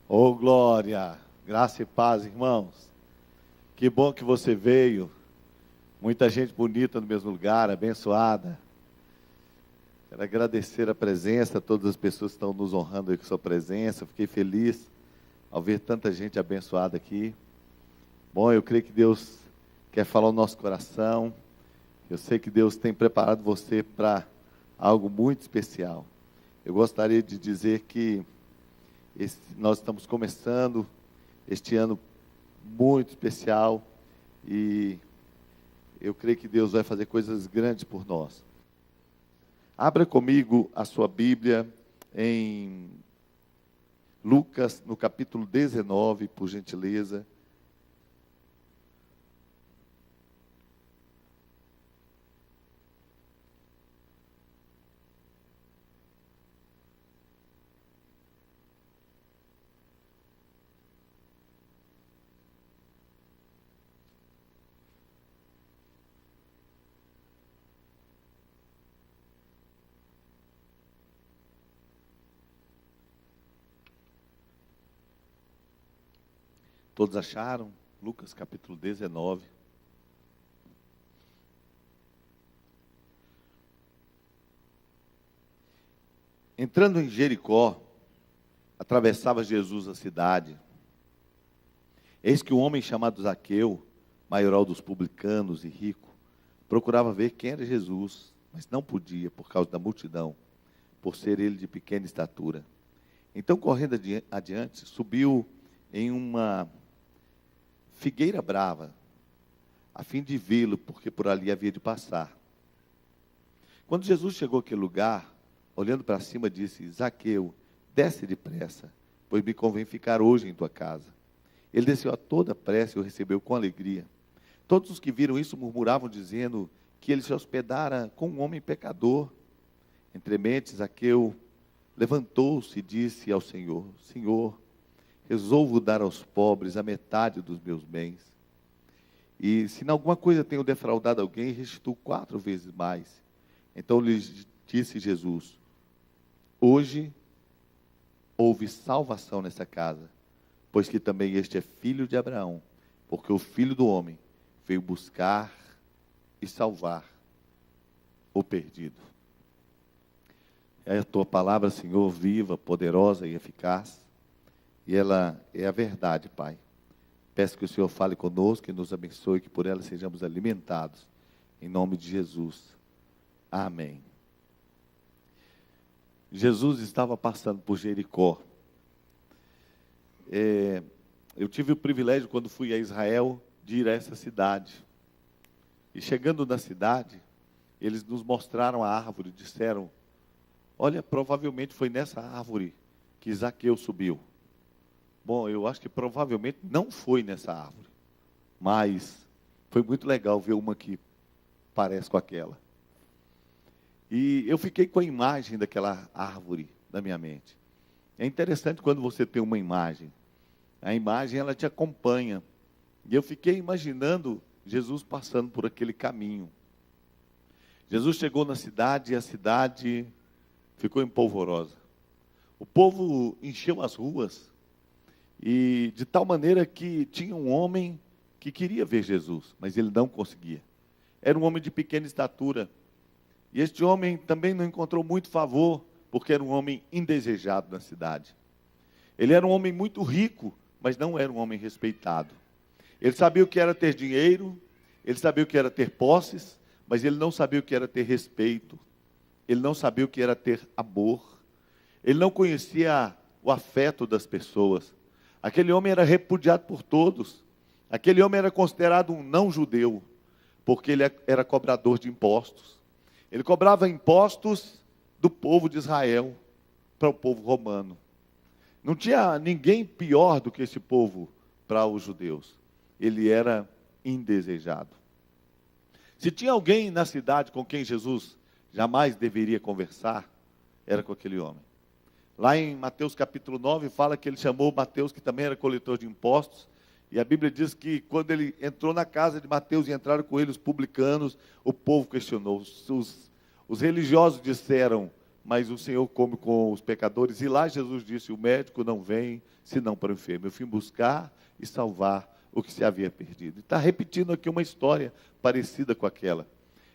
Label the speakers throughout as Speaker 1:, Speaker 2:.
Speaker 1: Ô glória, graça e paz, irmãos. Que bom que você veio. Muita gente bonita no mesmo lugar, abençoada. Quero agradecer a presença, a todas as pessoas que estão nos honrando aí com sua presença. Fiquei feliz ao ver tanta gente abençoada aqui. Bom, eu creio que Deus quer falar no nosso coração. Eu sei que Deus tem preparado você para algo muito especial. Eu gostaria de dizer que nós estamos começando este ano muito especial e eu creio que Deus vai fazer coisas grandes por nós. Abra comigo a sua Bíblia em Lucas, no capítulo 19, por gentileza. Todos acharam? Lucas capítulo 19. Entrando em Jericó, atravessava Jesus a cidade. Eis que um homem chamado Zaqueu, maioral dos publicanos e rico, procurava ver quem era Jesus, mas não podia por causa da multidão, por ser ele de pequena estatura. Então, correndo adiante, subiu em uma figueira brava, a fim de vê-lo, porque por ali havia de passar. Quando Jesus chegou àquele lugar, olhando para cima, disse: Zaqueu, desce depressa, pois me convém ficar hoje em tua casa. Ele desceu a toda pressa e o recebeu com alegria. Todos os que viram isso murmuravam, dizendo que ele se hospedara com um homem pecador. Entremente, Zaqueu levantou-se e disse ao Senhor: Senhor, resolvo dar aos pobres a metade dos meus bens. E se em alguma coisa tenho defraudado alguém, restituo 4 vezes mais. Então lhes disse Jesus: hoje houve salvação nessa casa, pois que também este é filho de Abraão, porque o Filho do Homem veio buscar e salvar o perdido. É a tua palavra, Senhor, viva, poderosa e eficaz. E ela é a verdade, Pai. Peço que o Senhor fale conosco e nos abençoe, que por ela sejamos alimentados. Em nome de Jesus. Amém. Jesus estava passando por Jericó. Eu tive o privilégio, quando fui a Israel, de ir a essa cidade. E chegando na cidade, eles nos mostraram a árvore, disseram: olha, provavelmente foi nessa árvore que Zaqueu subiu. Bom, eu acho que provavelmente não foi nessa árvore, mas foi muito legal ver uma que parece com aquela. E eu fiquei com a imagem daquela árvore na minha mente. É interessante quando você tem uma imagem. A imagem, ela te acompanha. E eu fiquei imaginando Jesus passando por aquele caminho. Jesus chegou na cidade e a cidade ficou empolvorosa. O povo encheu as ruas. E de tal maneira que tinha um homem que queria ver Jesus, mas ele não conseguia. Era um homem de pequena estatura. E este homem também não encontrou muito favor, porque era um homem indesejado na cidade. Ele era um homem muito rico, mas não era um homem respeitado. Ele sabia o que era ter dinheiro, ele sabia o que era ter posses, mas ele não sabia o que era ter respeito. Ele não sabia o que era ter amor. Ele não conhecia o afeto das pessoas. Aquele homem era repudiado por todos. Aquele homem era considerado um não-judeu, porque ele era cobrador de impostos. Ele cobrava impostos do povo de Israel para o povo romano. Não tinha ninguém pior do que esse povo para os judeus. Ele era indesejado. Se tinha alguém na cidade com quem Jesus jamais deveria conversar, era com aquele homem. Lá em Mateus capítulo 9, fala que ele chamou Mateus, que também era coletor de impostos, e a Bíblia diz que quando ele entrou na casa de Mateus e entraram com ele os publicanos, o povo questionou. Os religiosos disseram: mas o Senhor come com os pecadores. E lá Jesus disse, o médico não vem senão para o enfermo. Eu vim buscar e salvar o que se havia perdido. Está repetindo aqui uma história parecida com aquela.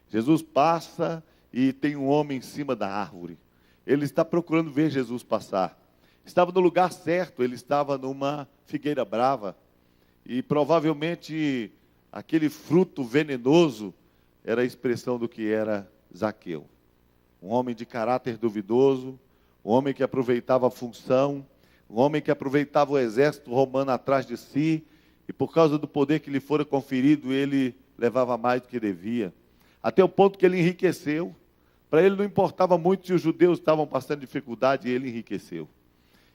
Speaker 1: Jesus passa e tem um homem em cima da árvore. Ele está procurando ver Jesus passar. Estava no lugar certo, ele estava numa figueira brava. E provavelmente aquele fruto venenoso era a expressão do que era Zaqueu. Um homem de caráter duvidoso, um homem que aproveitava a função, um homem que aproveitava o exército romano atrás de si, e por causa do poder que lhe fora conferido, ele levava mais do que devia. Até o ponto que ele enriqueceu. Para ele não importava muito se os judeus estavam passando dificuldade, e ele enriqueceu.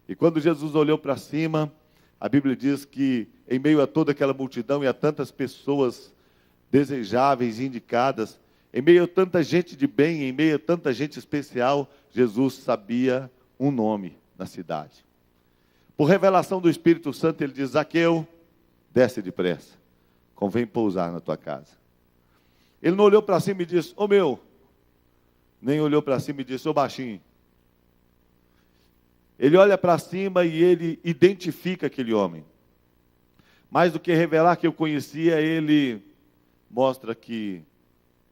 Speaker 1: E quando Jesus olhou para cima, a Bíblia diz que em meio a toda aquela multidão e a tantas pessoas desejáveis e indicadas, em meio a tanta gente de bem, em meio a tanta gente especial, Jesus sabia um nome na cidade. Por revelação do Espírito Santo, ele diz, Zaqueu, desce depressa, convém pousar na tua casa. Ele não olhou para cima e disse, ô meu, nem olhou para cima e disse, ô baixinho. Ele olha para cima e ele identifica aquele homem. Mais do que revelar que eu conhecia, ele mostra que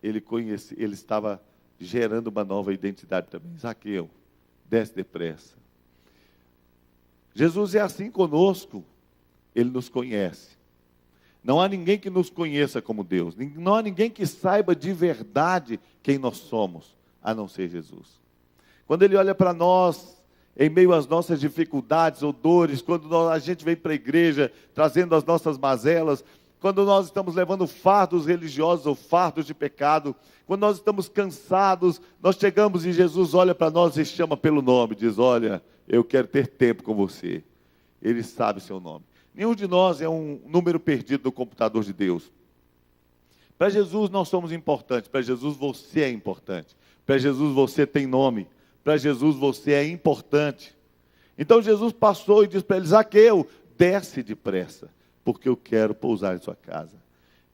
Speaker 1: ele estava gerando uma nova identidade também. Zaqueu, desce depressa. Jesus é assim conosco, ele nos conhece. Não há ninguém que nos conheça como Deus. Não há ninguém que saiba de verdade quem nós somos, a não ser Jesus. Quando ele olha para nós, em meio às nossas dificuldades ou dores, quando a gente vem para a igreja trazendo as nossas mazelas, quando nós estamos levando fardos religiosos ou fardos de pecado, quando nós estamos cansados, nós chegamos e Jesus olha para nós e chama pelo nome, diz, olha, eu quero ter tempo com você. Ele sabe o seu nome. Nenhum de nós é um número perdido no computador de Deus. Para Jesus nós somos importantes, para Jesus você é importante, para Jesus você tem nome, para Jesus você é importante. Então Jesus passou e disse para ele, Zaqueu, desce depressa, porque eu quero pousar em sua casa.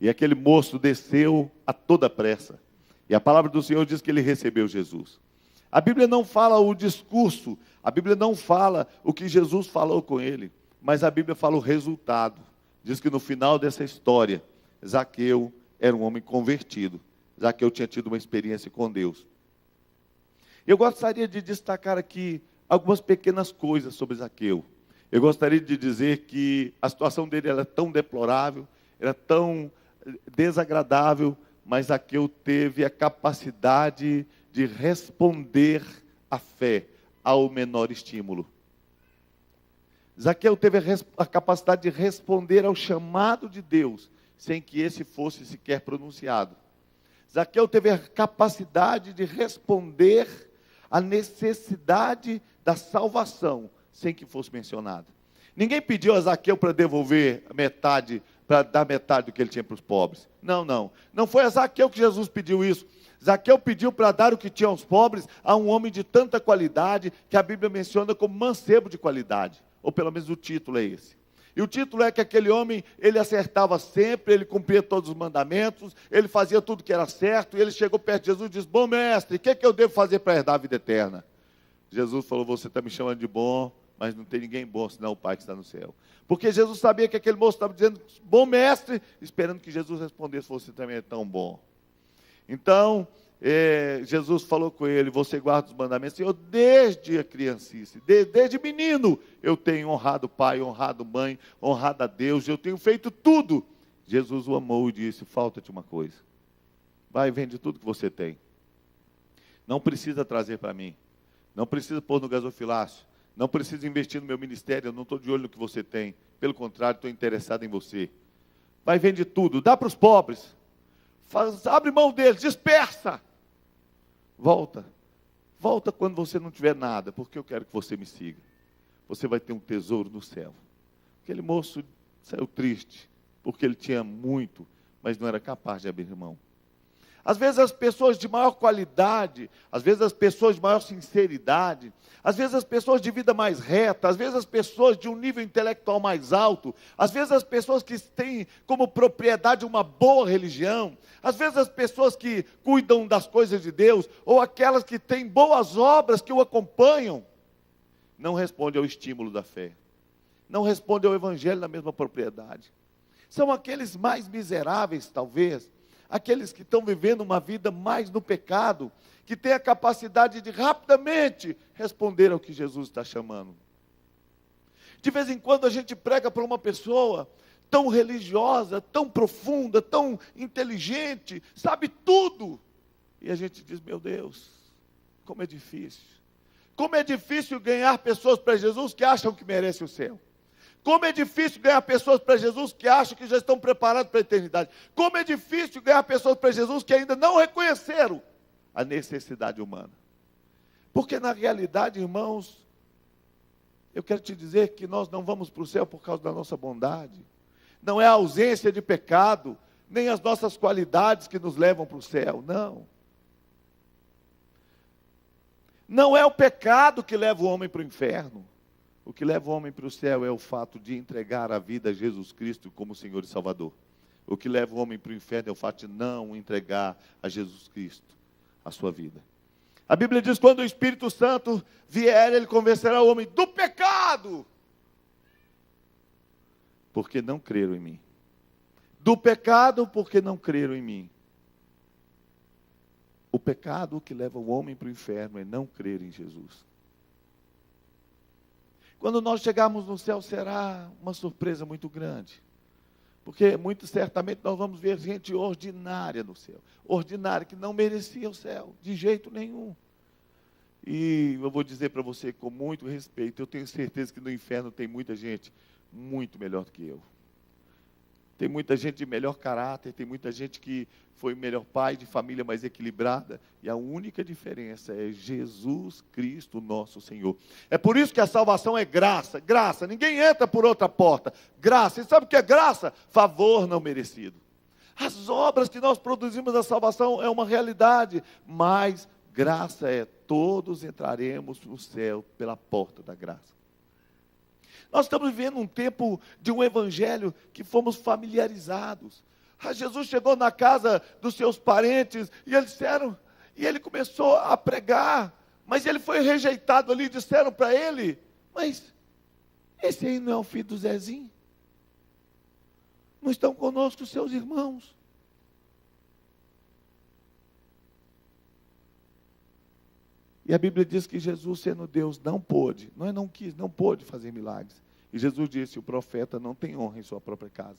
Speaker 1: E aquele moço desceu a toda pressa. E a palavra do Senhor diz que ele recebeu Jesus. A Bíblia não fala o discurso, a Bíblia não fala o que Jesus falou com ele, mas a Bíblia fala o resultado. Diz que no final dessa história, Zaqueu era um homem convertido. Zaqueu tinha tido uma experiência com Deus. Eu gostaria de destacar aqui algumas pequenas coisas sobre Zaqueu. Eu gostaria de dizer que a situação dele era tão deplorável, era tão desagradável, mas Zaqueu teve a capacidade de responder à fé ao menor estímulo. Zaqueu teve a capacidade de responder ao chamado de Deus, sem que esse fosse sequer pronunciado. Zaqueu teve a capacidade de responder à necessidade da salvação, sem que fosse mencionado. Ninguém pediu a Zaqueu para devolver metade, para dar metade do que ele tinha para os pobres. Não, não. Não foi a Zaqueu que Jesus pediu isso. Zaqueu pediu para dar o que tinha aos pobres a um homem de tanta qualidade, que a Bíblia menciona como mancebo de qualidade. Ou pelo menos o título é esse. E o título é que aquele homem, ele acertava sempre, ele cumpria todos os mandamentos, ele fazia tudo que era certo, e ele chegou perto de Jesus e disse, bom mestre, o que eu devo fazer para herdar a vida eterna? Jesus falou, você está me chamando de bom, mas não tem ninguém bom, senão o Pai que está no céu. Porque Jesus sabia que aquele moço estava dizendo, bom mestre, esperando que Jesus respondesse, você também é tão bom. Então, Jesus falou com ele, você guarda os mandamentos. Eu, desde a criancice, desde menino, eu tenho honrado o pai, honrado mãe, honrado a Deus, eu tenho feito tudo. Jesus o amou e disse, falta-te uma coisa. Vai e vende tudo que você tem. Não precisa trazer para mim. Não precisa pôr no gasofilácio. Não precisa investir no meu ministério, eu não estou de olho no que você tem. Pelo contrário, estou interessado em você. Vai e vende tudo, dá para os pobres. Abre mão deles, dispersa. Volta quando você não tiver nada, porque eu quero que você me siga. Você vai ter um tesouro no céu. Aquele moço saiu triste, porque ele tinha muito, mas não era capaz de abrir mão. Às vezes as pessoas de maior qualidade, às vezes as pessoas de maior sinceridade, às vezes as pessoas de vida mais reta, às vezes as pessoas de um nível intelectual mais alto, às vezes as pessoas que têm como propriedade uma boa religião, às vezes as pessoas que cuidam das coisas de Deus, ou aquelas que têm boas obras que o acompanham, não respondem ao estímulo da fé, não respondem ao evangelho na mesma propriedade. São aqueles mais miseráveis, talvez, aqueles que estão vivendo uma vida mais no pecado, que têm a capacidade de rapidamente responder ao que Jesus está chamando. De vez em quando a gente prega para uma pessoa tão religiosa, tão profunda, tão inteligente, sabe tudo, e a gente diz, meu Deus, como é difícil. Como é difícil ganhar pessoas para Jesus que acham que merecem o céu. Como é difícil ganhar pessoas para Jesus que acham que já estão preparados para a eternidade. Como é difícil ganhar pessoas para Jesus que ainda não reconheceram a necessidade humana. Porque na realidade, irmãos, eu quero te dizer que nós não vamos para o céu por causa da nossa bondade. Não é a ausência de pecado, nem as nossas qualidades que nos levam para o céu, não. Não é o pecado que leva o homem para o inferno. O que leva o homem para o céu é o fato de entregar a vida a Jesus Cristo como Senhor e Salvador. O que leva o homem para o inferno é o fato de não entregar a Jesus Cristo a sua vida. A Bíblia diz, quando o Espírito Santo vier, ele convencerá o homem do pecado, porque não creram em mim. Do pecado, porque não creram em mim. O pecado que leva o homem para o inferno é não crer em Jesus. Quando nós chegarmos no céu, será uma surpresa muito grande. Porque muito certamente nós vamos ver gente ordinária no céu. Ordinária, que não merecia o céu, de jeito nenhum. E eu vou dizer para você com muito respeito, eu tenho certeza que no inferno tem muita gente muito melhor do que eu. Tem muita gente de melhor caráter, tem muita gente que foi melhor pai, de família mais equilibrada. E a única diferença é Jesus Cristo, nosso Senhor. É por isso que a salvação é graça, graça. Ninguém entra por outra porta. Graça. E sabe o que é graça? Favor não merecido. As obras que nós produzimos da salvação é uma realidade, mas graça é todos entraremos no céu pela porta da graça. Nós estamos vivendo um tempo de um evangelho que fomos familiarizados. Jesus chegou na casa dos seus parentes e eles disseram, e ele começou a pregar, mas ele foi rejeitado ali, disseram para ele, mas esse aí não é o filho do Zezinho? Não estão conosco os seus irmãos? E a Bíblia diz que Jesus, sendo Deus, não pôde, não quis, não pôde fazer milagres. E Jesus disse, o profeta não tem honra em sua própria casa.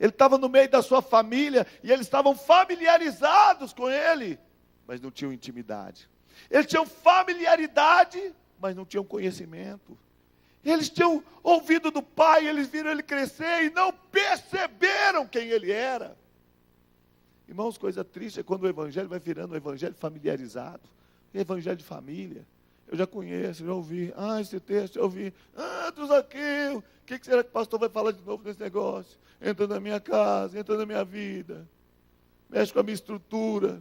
Speaker 1: Ele estava no meio da sua família, e eles estavam familiarizados com ele, mas não tinham intimidade. Eles tinham familiaridade, mas não tinham conhecimento. Eles tinham ouvido do Pai, eles viram ele crescer, e não perceberam quem ele era. Irmãos, coisa triste é quando o evangelho vai virando um evangelho familiarizado. Evangelho de família, eu já conheço, já ouvi, esse texto eu ouvi, do Zaqueu, o que será que o pastor vai falar de novo nesse negócio? Entra na minha casa, entra na minha vida, mexe com a minha estrutura.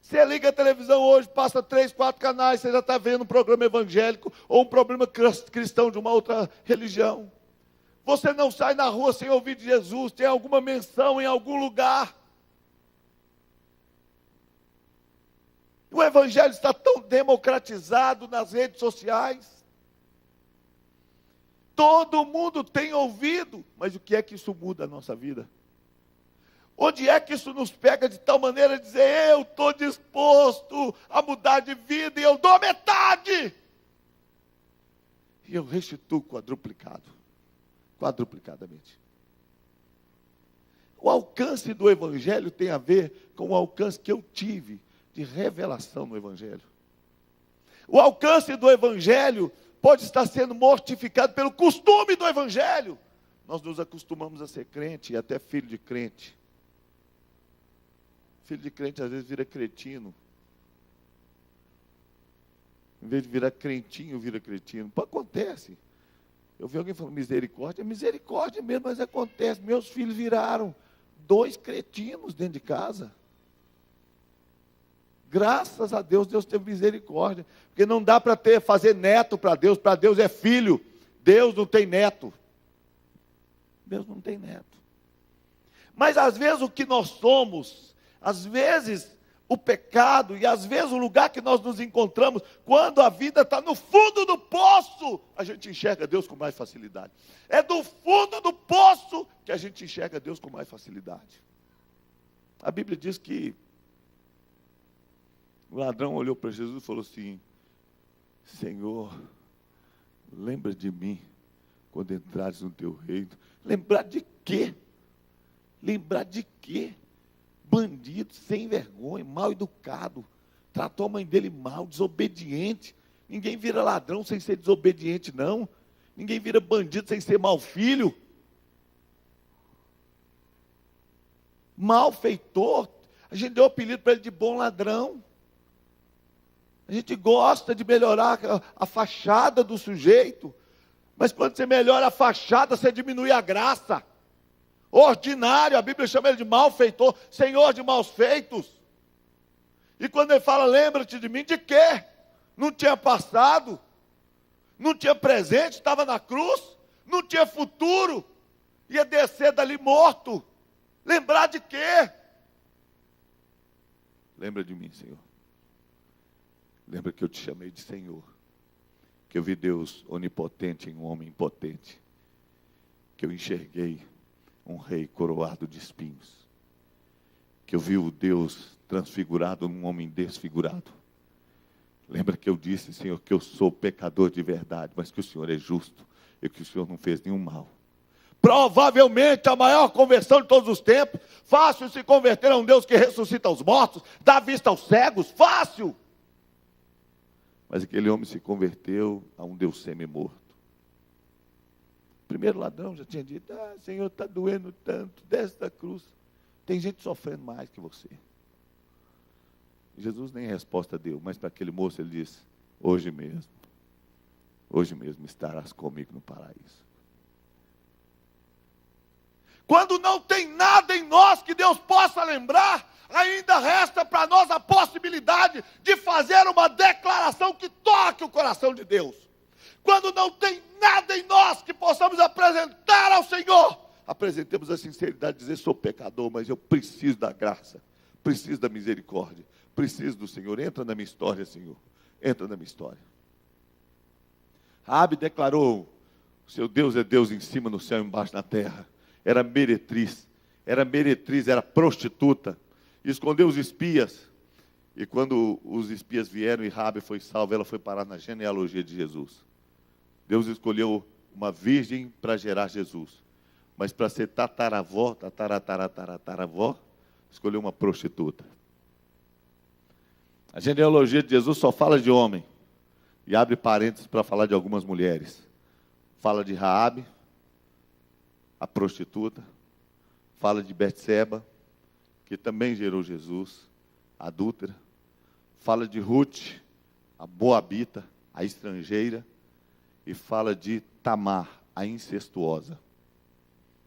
Speaker 1: Você liga a televisão hoje, passa 3, 4 canais, você já está vendo um programa evangélico, ou um programa cristão de uma outra religião. Você não sai na rua sem ouvir de Jesus, tem alguma menção em algum lugar. O evangelho está tão democratizado nas redes sociais. Todo mundo tem ouvido, mas o que é que isso muda a nossa vida? Onde é que isso nos pega de tal maneira de dizer, eu estou disposto a mudar de vida e eu dou metade. E eu restituo quadruplicadamente. O alcance do evangelho tem a ver com o alcance que eu tive de revelação no evangelho. O alcance do evangelho pode estar sendo mortificado pelo costume do evangelho. Nós nos acostumamos a ser crente e até filho de crente. Filho de crente às vezes vira cretino. Em vez de virar crentinho, vira cretino. Acontece. Eu vi alguém falando misericórdia, é misericórdia mesmo, mas acontece. Meus filhos viraram 2 cretinos dentro de casa. Graças a Deus, Deus teve misericórdia. Porque não dá para fazer neto para Deus é filho. Deus não tem neto. Deus não tem neto. Mas às vezes o que nós somos, às vezes o pecado, e às vezes o lugar que nós nos encontramos, quando a vida está no fundo do poço, a gente enxerga Deus com mais facilidade. É do fundo do poço que a gente enxerga Deus com mais facilidade. A Bíblia diz que o ladrão olhou para Jesus e falou assim: Senhor, lembra de mim quando entrares no teu reino. Lembrar de quê? Lembrar de quê? Bandido, sem vergonha, mal educado, tratou a mãe dele mal, desobediente. Ninguém vira ladrão sem ser desobediente, não. Ninguém vira bandido sem ser mau filho. Malfeitor. A gente deu o apelido para ele de bom ladrão. A gente gosta de melhorar a fachada do sujeito, mas quando você melhora a fachada, você diminui a graça. Ordinário, a Bíblia chama ele de malfeitor, senhor de maus feitos. E quando ele fala, lembra-te de mim, de quê? Não tinha passado, não tinha presente, estava na cruz, não tinha futuro, ia descer dali morto. Lembrar de quê? Lembra de mim, Senhor. Lembra que eu te chamei de Senhor, que eu vi Deus onipotente em um homem impotente, que eu enxerguei um rei coroado de espinhos, que eu vi o Deus transfigurado num homem desfigurado. Lembra que eu disse, Senhor, que eu sou pecador de verdade, mas que o Senhor é justo e que o Senhor não fez nenhum mal. Provavelmente a maior conversão de todos os tempos. Fácil se converter a um Deus que ressuscita os mortos, dá vista aos cegos, fácil. Mas aquele homem se converteu a um Deus semi-morto. O primeiro ladrão já tinha dito: Senhor, está doendo tanto, desce da cruz. Tem gente sofrendo mais que você. Jesus nem resposta deu, mas para aquele moço ele disse: hoje mesmo estarás comigo no paraíso. Quando não tem nada em nós que Deus possa lembrar, ainda resta para nós a possibilidade de fazer uma declaração que toque o coração de Deus. Quando não tem nada em nós que possamos apresentar ao Senhor, apresentemos a sinceridade de dizer: sou pecador, mas eu preciso da graça, preciso da misericórdia, preciso do Senhor. Entra na minha história, Senhor, entra na minha história. Raabe declarou: seu Deus é Deus em cima no céu e embaixo na terra. Era meretriz, era prostituta, escondeu os espias. E quando os espias vieram e Raabe foi salva, ela foi parar na genealogia de Jesus. Deus escolheu uma virgem para gerar Jesus, mas para ser tataravó, escolheu uma prostituta. A genealogia de Jesus só fala de homem, e abre parênteses para falar de algumas mulheres. Fala de Raabe, a prostituta, fala de Betseba, que também gerou Jesus, a adúltera, fala de Ruth, a moabita, a estrangeira, e fala de Tamar, a incestuosa,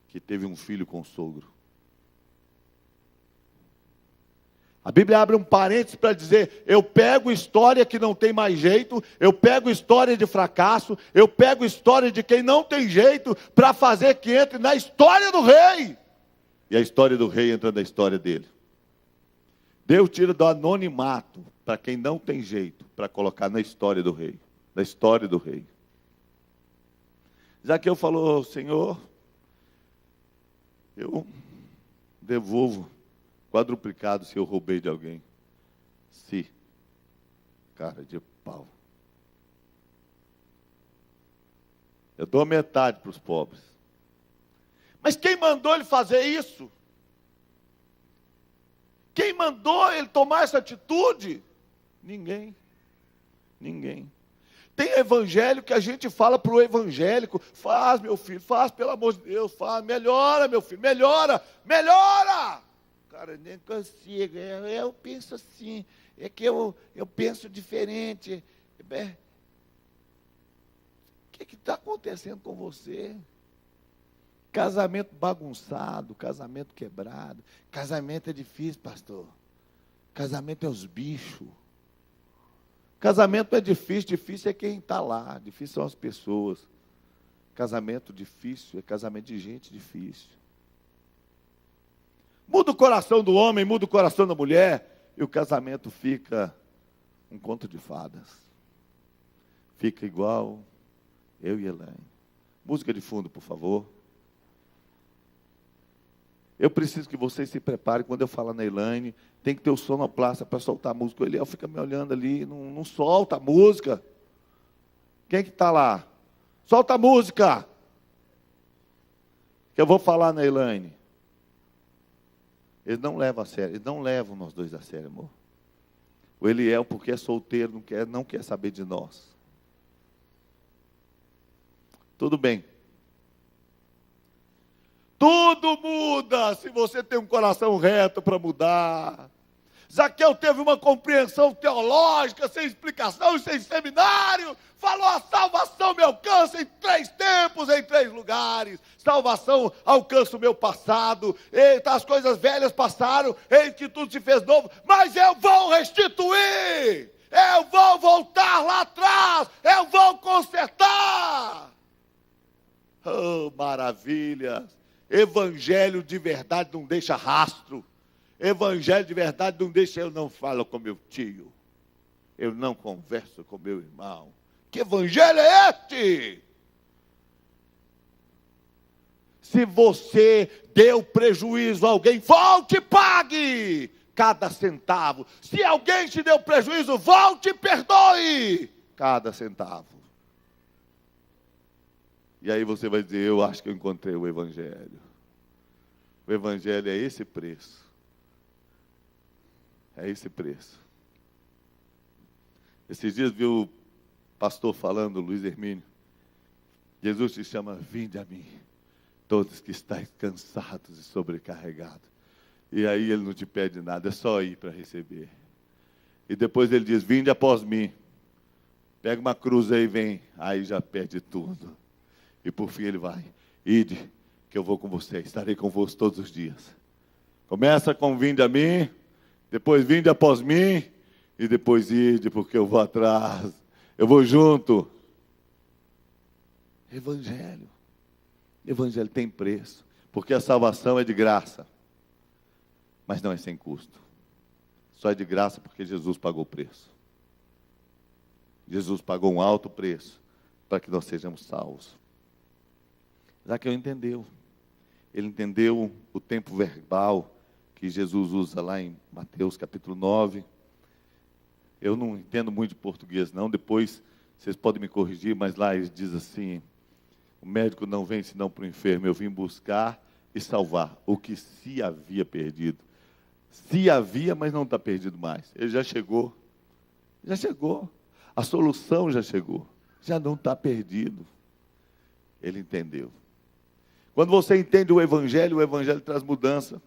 Speaker 1: que teve um filho com o sogro. A Bíblia abre um parênteses para dizer: eu pego história que não tem mais jeito, eu pego história de fracasso, eu pego história de quem não tem jeito, para fazer que entre na história do rei. E a história do rei entra na história dele. Deus tira do anonimato, para quem não tem jeito, para colocar na história do rei. Na história do rei. Zaqueu falou: Senhor, eu devolvo quadruplicado se eu roubei de alguém. Se, cara de pau. Eu dou metade para os pobres. Mas quem mandou ele fazer isso? Quem mandou ele tomar essa atitude? Ninguém. Ninguém. Tem evangelho que a gente fala para o evangélico: faz, meu filho, faz, pelo amor de Deus, faz, melhora, meu filho, melhora, melhora. Cara, nem consigo, eu penso assim, é que eu penso diferente. O que está acontecendo com você? Casamento bagunçado, casamento quebrado. Casamento é difícil, pastor. Casamento é os bichos. Casamento é difícil, difícil é quem está lá, difícil são as pessoas. Casamento difícil é casamento de gente difícil. Muda o coração do homem, muda o coração da mulher, e o casamento fica um conto de fadas. Fica igual eu e Elaine. Música de fundo, por favor. Eu preciso que vocês se preparem. Quando eu falar na Elaine, tem que ter o sonoplasta para soltar a música. O Eliel fica me olhando ali, não solta a música. Quem que está lá? Solta a música. Que eu vou falar na Elaine. Eles não levam a sério, eles não levam nós dois a sério, amor. O Eliel, porque é solteiro, não quer saber de nós. Tudo bem. Tudo muda se você tem um coração reto para mudar. Zaqueu teve uma compreensão teológica, sem explicação, sem seminário. Falou: a salvação me alcança em 3 tempos, em 3 lugares. Salvação alcança o meu passado. Eita, as coisas velhas passaram, eis que tudo se fez novo. Mas eu vou restituir. Eu vou voltar lá atrás. Eu vou consertar. Oh, maravilhas. Evangelho de verdade não deixa rastro. Evangelho de verdade não deixa. Eu não falo com meu tio. Eu não converso com meu irmão. Que evangelho é este? Se você deu prejuízo a alguém, volte e pague cada centavo. Se alguém te deu prejuízo, volte e perdoe cada centavo. E aí você vai dizer: eu acho que eu encontrei o evangelho. O evangelho é esse preço. É esse preço. Esses dias vi o pastor falando, Luiz Hermínio. Jesus te chama: vinde a mim, todos que estáis cansados e sobrecarregados. E aí ele não te pede nada, é só ir para receber. E depois ele diz: vinde após mim. Pega uma cruz aí e vem. Aí já perde tudo. E por fim ele vai: ide, que eu vou com você, estarei convosco todos os dias. Começa com vinde a mim, depois vinde após mim, e depois ide, porque eu vou atrás, eu vou junto. Evangelho. Evangelho tem preço, porque a salvação é de graça, mas não é sem custo. Só é de graça porque Jesus pagou o preço. Jesus pagou um alto preço para que nós sejamos salvos. Zaqueu entendeu. Ele entendeu o tempo verbal que Jesus usa lá em Mateus capítulo 9. Eu não entendo muito de português não, depois vocês podem me corrigir, mas lá ele diz assim: o médico não vem senão para o enfermo, eu vim buscar e salvar o que se havia perdido. Se havia, mas não está perdido mais. Ele já chegou. Já chegou. A solução já chegou. Já não está perdido. Ele entendeu. Quando você entende o evangelho traz mudança.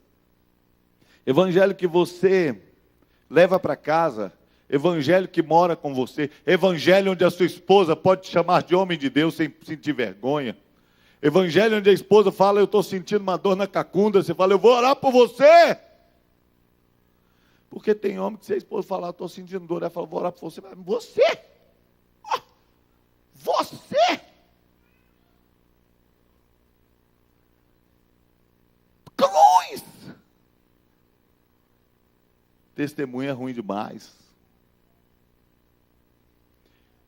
Speaker 1: Evangelho que você leva para casa, evangelho que mora com você, evangelho onde a sua esposa pode te chamar de homem de Deus sem sentir vergonha. Evangelho onde a esposa fala: eu estou sentindo uma dor na cacunda, você fala: eu vou orar por você. Porque tem homem que se a esposa falar: estou sentindo dor, ela fala: vou orar por você. Mas você? Ah, você? Cruz! Testemunha é ruim demais.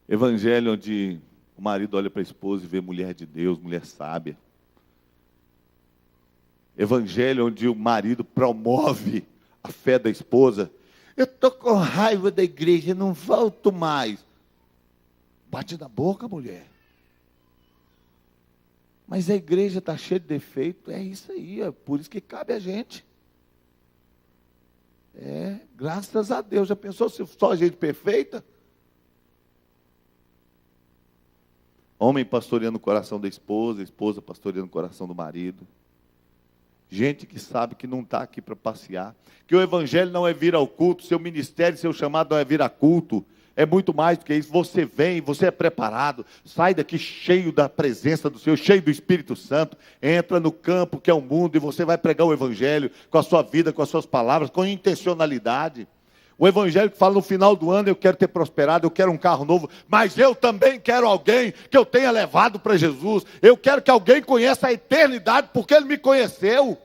Speaker 1: Evangelho onde o marido olha para a esposa e vê mulher de Deus, mulher sábia. Evangelho onde o marido promove a fé da esposa. Eu estou com raiva da igreja, não volto mais. Bate na boca, mulher. Mas a igreja está cheia de defeito. É isso aí, é por isso que cabe a gente. Graças a Deus. Já pensou se só gente perfeita? Homem pastoreando o coração da esposa, esposa pastoreando o coração do marido. Gente que sabe que não está aqui para passear. Que o evangelho não é vir ao culto, seu ministério, seu chamado não é vir a culto. É muito mais do que isso. Você vem, você é preparado, sai daqui cheio da presença do Senhor, cheio do Espírito Santo, entra no campo que é o mundo e você vai pregar o evangelho com a sua vida, com as suas palavras, com intencionalidade. O evangelho que fala no final do ano, eu quero ter prosperado, eu quero um carro novo, mas eu também quero alguém que eu tenha levado para Jesus. Eu quero que alguém conheça a eternidade, porque ele me conheceu.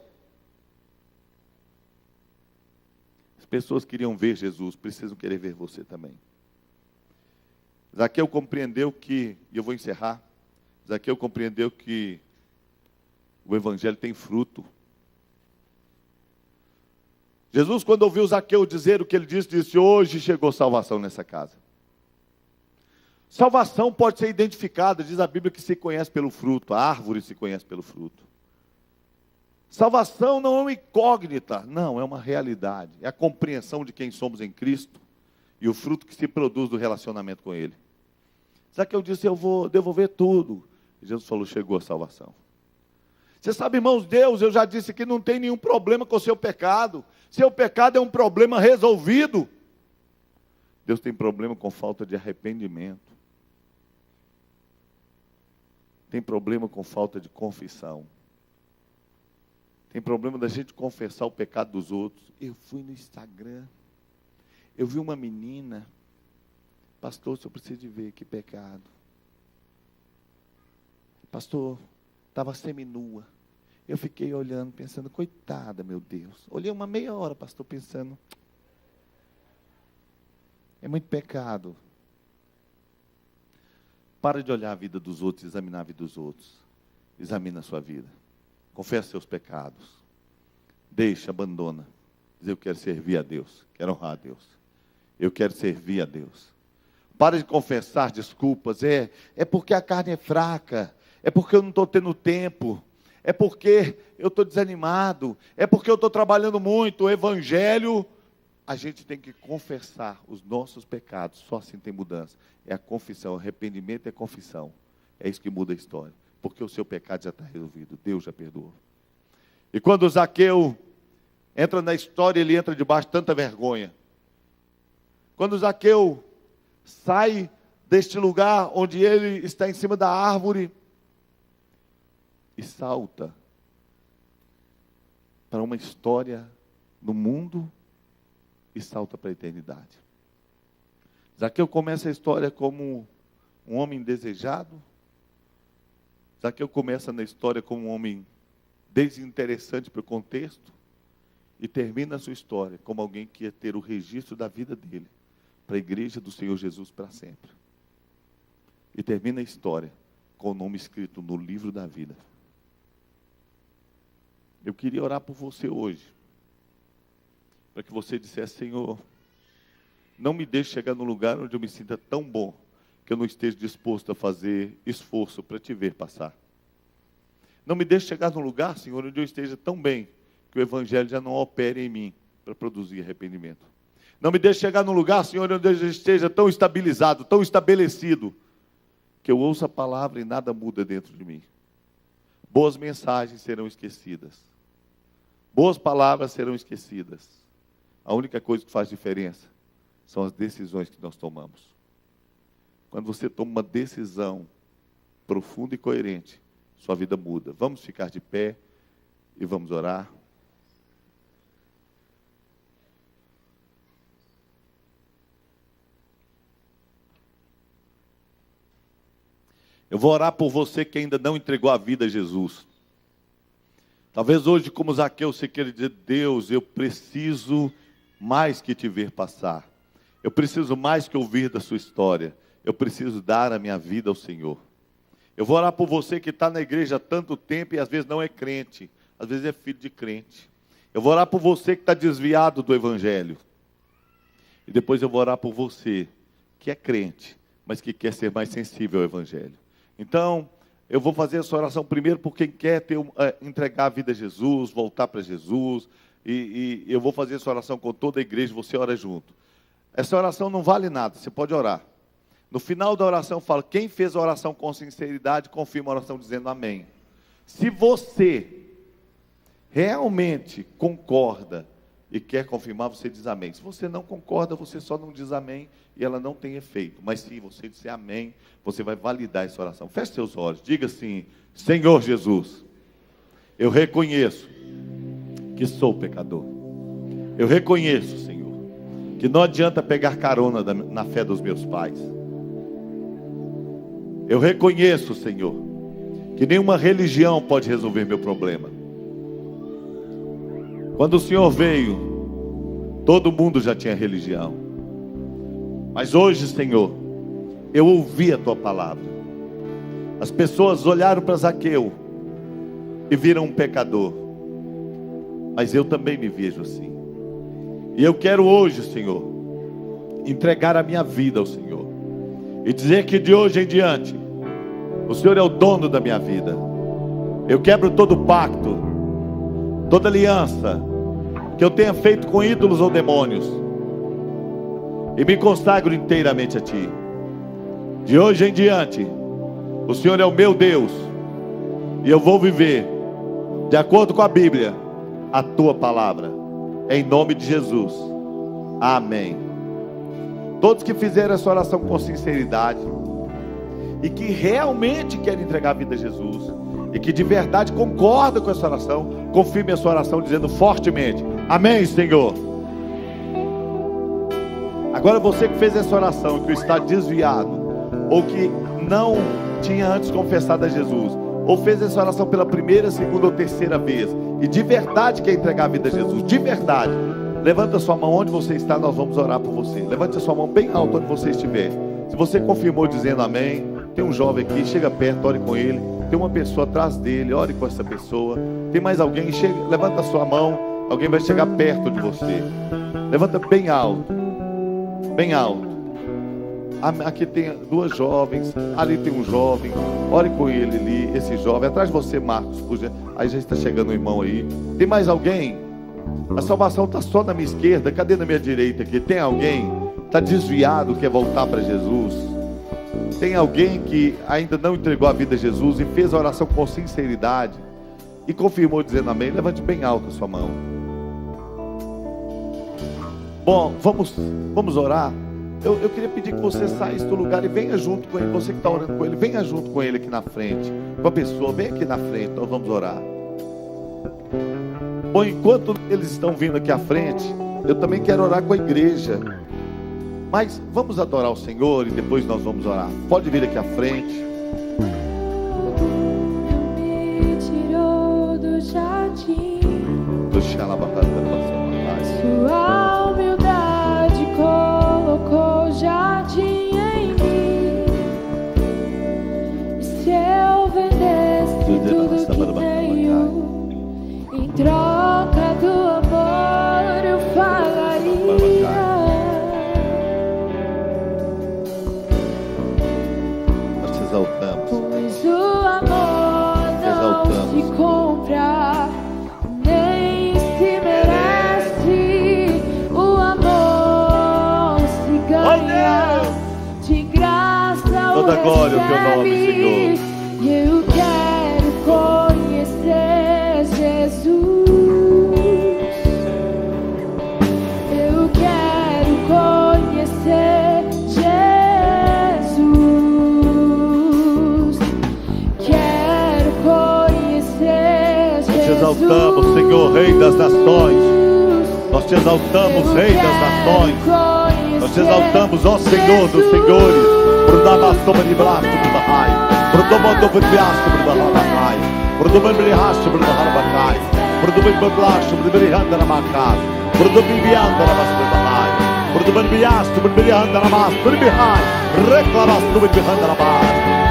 Speaker 1: As pessoas queriam ver Jesus, precisam querer ver você também. Zaqueu compreendeu que, e eu vou encerrar, Zaqueu compreendeu que o evangelho tem fruto. Jesus, quando ouviu Zaqueu dizer o que ele disse, hoje chegou salvação nessa casa. Salvação pode ser identificada, diz a Bíblia que se conhece pelo fruto, a árvore se conhece pelo fruto. Salvação não é uma incógnita, não, é uma realidade. É a compreensão de quem somos em Cristo e o fruto que se produz do relacionamento com Ele. Zaqueu disse, eu vou devolver tudo. E Jesus falou, chegou a salvação. Você sabe, irmãos, Deus, eu já disse que não tem nenhum problema com o seu pecado. Seu pecado é um problema resolvido. Deus tem problema com falta de arrependimento. Tem problema com falta de confissão. Tem problema da gente confessar o pecado dos outros. Eu fui no Instagram, eu vi uma menina, pastor, eu preciso de ver que pecado. Pastor, estava seminua. Eu fiquei olhando, pensando, coitada, meu Deus. Olhei uma meia hora, pastor, pensando, é muito pecado. Para de olhar a vida dos outros, examinar a vida dos outros. Examina a sua vida. Confessa seus pecados. Deixa, abandona. Diz, eu quero servir a Deus, quero honrar a Deus. Eu quero servir a Deus. Para de confessar desculpas, é porque a carne é fraca, é porque eu não estou tendo tempo, é porque eu estou desanimado, é porque eu estou trabalhando muito. O evangelho, a gente tem que confessar os nossos pecados, só assim tem mudança. É a confissão, arrependimento é confissão. É isso que muda a história, porque o seu pecado já está resolvido, Deus já perdoou. E quando Zaqueu entra na história, ele entra debaixo de tanta vergonha. Quando Zaqueu sai deste lugar onde ele está em cima da árvore e salta para uma história no mundo e salta para a eternidade. Zaqueu começa a história como um homem desejado. Zaqueu começa na história como um homem desinteressante para o contexto e termina a sua história como alguém que ia ter o registro da vida dele para a igreja do Senhor Jesus para sempre. E termina a história com o nome escrito no livro da vida. Eu queria orar por você hoje, para que você dissesse, Senhor, não me deixe chegar num lugar onde eu me sinta tão bom, que eu não esteja disposto a fazer esforço para te ver passar. Não me deixe chegar num lugar, Senhor, onde eu esteja tão bem, que o Evangelho já não opere em mim, para produzir arrependimento. Não me deixe chegar num lugar, Senhor, onde eu esteja tão estabilizado, tão estabelecido, que eu ouça a palavra e nada muda dentro de mim. Boas mensagens serão esquecidas. Boas palavras serão esquecidas. A única coisa que faz diferença são as decisões que nós tomamos. Quando você toma uma decisão profunda e coerente, sua vida muda. Vamos ficar de pé e vamos orar. Eu vou orar por você que ainda não entregou a vida a Jesus. Talvez hoje, como Zaqueu, você queira dizer, Deus, eu preciso mais que te ver passar. Eu preciso mais que ouvir da sua história. Eu preciso dar a minha vida ao Senhor. Eu vou orar por você que está na igreja há tanto tempo e às vezes não é crente. Às vezes é filho de crente. Eu vou orar por você que está desviado do Evangelho. E depois eu vou orar por você que é crente, mas que quer ser mais sensível ao Evangelho. Então, eu vou fazer essa oração primeiro por quem quer entregar a vida a Jesus, voltar para Jesus. E eu vou fazer essa oração com toda a igreja, você ora junto. Essa oração não vale nada, você pode orar. No final da oração fala, quem fez a oração com sinceridade, confirma a oração dizendo amém. Se você realmente concorda e quer confirmar, você diz amém. Se você não concorda, você só não diz amém e ela não tem efeito. Mas se você disser amém, você vai validar essa oração. Feche seus olhos, diga assim, Senhor Jesus, eu reconheço que sou pecador. Eu reconheço, Senhor, que não adianta pegar carona na fé dos meus pais. Eu reconheço, Senhor, que nenhuma religião pode resolver meu problema. Quando o Senhor veio, todo mundo já tinha religião. Mas hoje, Senhor, eu ouvi a Tua palavra. As pessoas olharam para Zaqueu e viram um pecador. Mas eu também me vejo assim. E eu quero hoje, Senhor, entregar a minha vida ao Senhor. E dizer que de hoje em diante, o Senhor é o dono da minha vida. Eu quebro todo pacto, toda aliança que eu tenha feito com ídolos ou demônios. E me consagro inteiramente a Ti. De hoje em diante, o Senhor é o meu Deus. E eu vou viver, de acordo com a Bíblia, a Tua palavra. Em nome de Jesus. Amém. Todos que fizeram essa oração com sinceridade e que realmente querem entregar a vida a Jesus e que de verdade concordam com essa oração, confirme a sua oração dizendo fortemente: amém, Senhor. Agora você que fez essa oração, que está desviado, ou que não tinha antes confessado a Jesus, ou fez essa oração pela primeira, segunda ou terceira vez, e de verdade quer entregar a vida a Jesus, de verdade, levanta a sua mão onde você está, nós vamos orar por você. Levante a sua mão bem alto onde você estiver. Se você confirmou dizendo amém, tem um jovem aqui, chega perto, ore com ele. Tem uma pessoa atrás dele, ore com essa pessoa. Tem mais alguém, chega, levanta a sua mão, alguém vai chegar perto de você. Levanta bem alto, bem alto. Aqui tem duas jovens, ali tem um jovem, ore com ele ali, esse jovem, atrás de você, Marcos, aí já está chegando o irmão aí. Tem mais alguém? A salvação está só na minha esquerda, cadê na minha direita aqui? Tem alguém? Está desviado, quer voltar para Jesus? Tem alguém que ainda não entregou a vida a Jesus e fez a oração com sinceridade e confirmou dizendo amém? Levante bem alto a sua mão. Bom, vamos orar. Eu queria pedir que você saísse do lugar e venha junto com ele. Você que está orando com ele, venha junto com ele aqui na frente. Com a pessoa, vem aqui na frente, nós vamos orar. Bom, enquanto eles estão vindo aqui à frente, eu também quero orar com a igreja. Mas vamos adorar o Senhor e depois nós vamos orar. Pode vir aqui à frente.
Speaker 2: Me tirou do jardim, sua humildade colocou jardim em mim. E se eu vendesse tudo que tenho, em troca do amor eu falaria. Pois o amor não se compra, nem se merece. O amor se ganha, de graça
Speaker 1: toda
Speaker 2: o
Speaker 1: glória ao teu nome, Senhor.
Speaker 2: E eu quero conhecer Jesus. Eu quero conhecer Jesus. Quero conhecer Jesus.
Speaker 1: Nós te exaltamos, Senhor, Rei das Nações. Nós te exaltamos, Rei das Nações. Nós te exaltamos, ó Senhor dos Senhores. Brudabastoma de braço, Brudahai. Brudomondo de braço, Brudahai. Brudomondo de raço, Brudahai. Brudomondo de braço, Brudahai. Brudomondo de Brudahai. Brudomondo de braço, Brudahai. Reclamasto, Brudahai.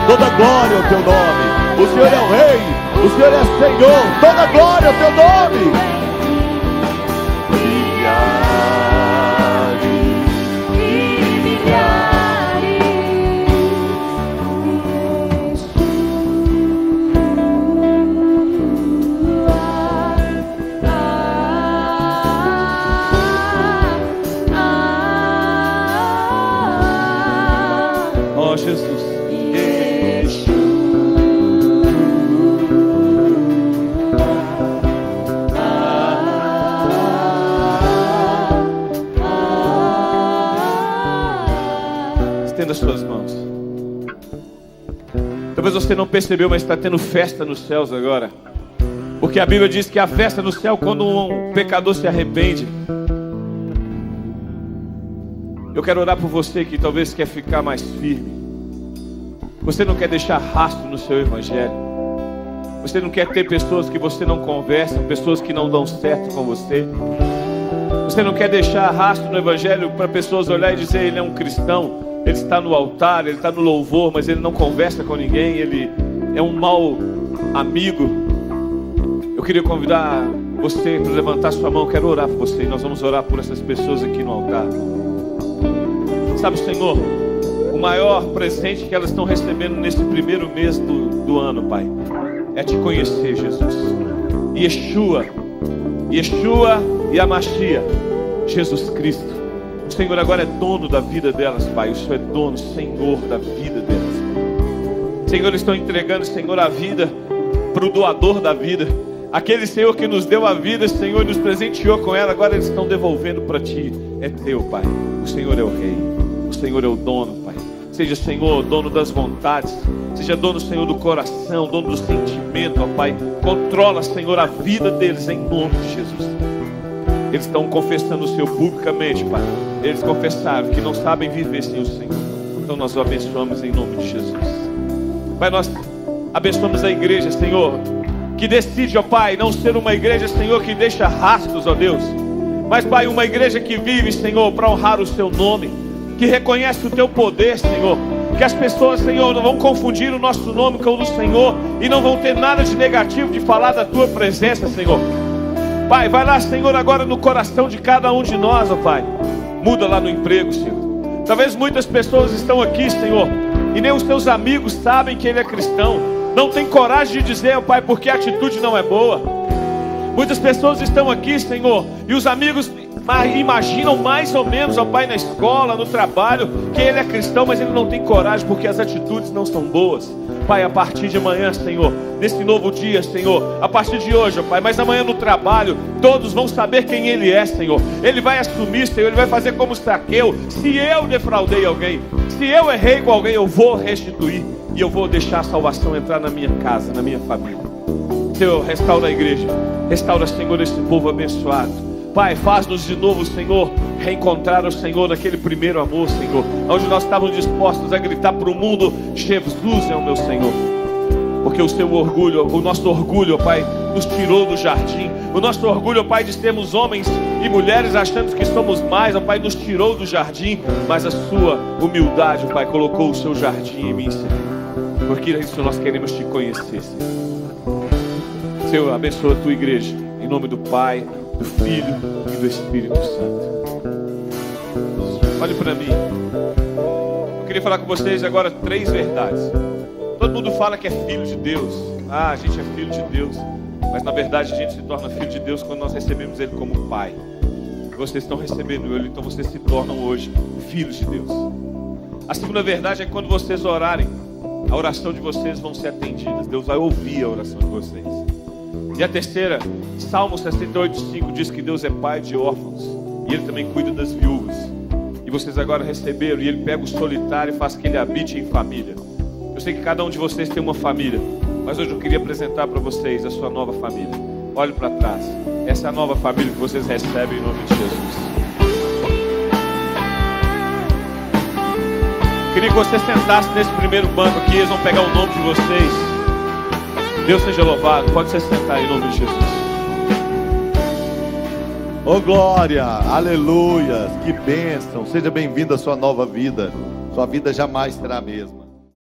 Speaker 1: Toda glória ao teu nome. O Senhor é o Rei. O Senhor é Senhor. Toda glória ao teu nome.
Speaker 3: Ó Jesus. Estenda as suas mãos. Talvez você não percebeu, mas está tendo festa nos céus agora. Porque a Bíblia diz que a festa no céu quando um pecador se arrepende. Eu quero orar por você que talvez quer ficar mais firme. Você não quer deixar rastro no seu evangelho. Você não quer ter pessoas que você não conversa, pessoas que não dão certo com você. Você não quer deixar rastro no evangelho para pessoas olhar e dizer: ele é um cristão, ele está no altar, ele está no louvor, mas ele não conversa com ninguém, ele é um mau amigo. Eu queria convidar você para levantar sua mão. Eu quero orar por você e nós vamos orar por essas pessoas aqui no altar. Sabe, Senhor, o maior presente que elas estão recebendo nesse primeiro mês do ano, Pai, é te conhecer, Jesus. Yeshua e a Mashiach, Jesus Cristo. O Senhor agora é dono da vida delas, Pai. O Senhor é dono, Senhor da vida delas. Senhor, eles estão entregando, Senhor, a vida para o doador da vida. Aquele Senhor que nos deu a vida, Senhor, nos presenteou com ela. Agora eles estão devolvendo para Ti. É Teu, Pai. O Senhor é o Rei. O Senhor é o dono, Pai. Seja, Senhor, dono das vontades. Seja dono, Senhor, do coração, dono do sentimento, ó Pai. Controla, Senhor, a vida deles em nome de Jesus. Eles estão confessando o Senhor publicamente, Pai. Eles confessaram que não sabem viver sem o Senhor. Então nós o abençoamos em nome de Jesus. Pai, nós abençoamos a igreja, Senhor, que decide, ó Pai, não ser uma igreja, Senhor, que deixa rastros, ó Deus. Mas, Pai, uma igreja que vive, Senhor, para honrar o Seu nome, que reconhece o Teu poder, Senhor. Que as pessoas, Senhor, não vão confundir o nosso nome com o do Senhor e não vão ter nada de negativo de falar da Tua presença, Senhor. Pai, vai lá, Senhor, agora no coração de cada um de nós, ó Pai. Muda lá no emprego, Senhor. Talvez muitas pessoas estão aqui, Senhor, e nem os Teus amigos sabem que ele é cristão. Não tem coragem de dizer, ó Pai, porque a atitude não é boa. Muitas pessoas estão aqui, Senhor, e os amigos imaginam mais ou menos, ó Pai, na escola, no trabalho, que ele é cristão, mas ele não tem coragem porque as atitudes não são boas. Pai, a partir de amanhã, Senhor, nesse novo dia, Senhor, a partir de hoje, ó Pai, mas amanhã no trabalho, todos vão saber quem Ele é, Senhor. Ele vai assumir, Senhor, Ele vai fazer como Zaqueu. Se eu defraudei alguém, se eu errei com alguém, eu vou restituir. E eu vou deixar a salvação entrar na minha casa, na minha família. Senhor, restaura a igreja. Restaura, Senhor, esse povo abençoado. Pai, faz-nos de novo, Senhor, reencontrar o Senhor naquele primeiro amor, Senhor, onde nós estávamos dispostos a gritar para o mundo: Jesus é o meu Senhor. Porque o seu orgulho, o nosso orgulho, Pai, nos tirou do jardim. O nosso orgulho, Pai, de sermos homens e mulheres achando que somos mais, ó Pai, nos tirou do jardim. Mas a sua humildade, Pai, colocou o seu jardim em mim, Senhor. Porque isso nós queremos te conhecer, Senhor. Senhor, abençoa a tua igreja. Em nome do Pai, do Filho e do Espírito Santo. Olhe para mim. Eu queria falar com vocês agora 3 verdades. Todo mundo fala que é filho de Deus. Ah, a gente é filho de Deus. Mas na verdade a gente se torna filho de Deus quando nós recebemos Ele como Pai. E vocês estão recebendo Ele, então vocês se tornam hoje filhos de Deus. A segunda verdade é que quando vocês orarem, a oração de vocês vão ser atendidas. Deus vai ouvir a oração de vocês. E a terceira, Salmo 68:5 diz que Deus é pai de órfãos e Ele também cuida das viúvas. E vocês agora receberam, e Ele pega o solitário e faz que ele habite em família. Eu sei que cada um de vocês tem uma família, mas hoje eu queria apresentar para vocês a sua nova família. Olhe para trás. Essa é a nova família que vocês recebem em nome de Jesus. Queria que você sentasse nesse primeiro banco aqui. Eles vão pegar o nome de vocês. Deus seja louvado. Pode se sentar em nome de Jesus.
Speaker 1: Oh glória, aleluia, que bênção. Seja bem-vindo à sua nova vida. Sua vida jamais será a mesma.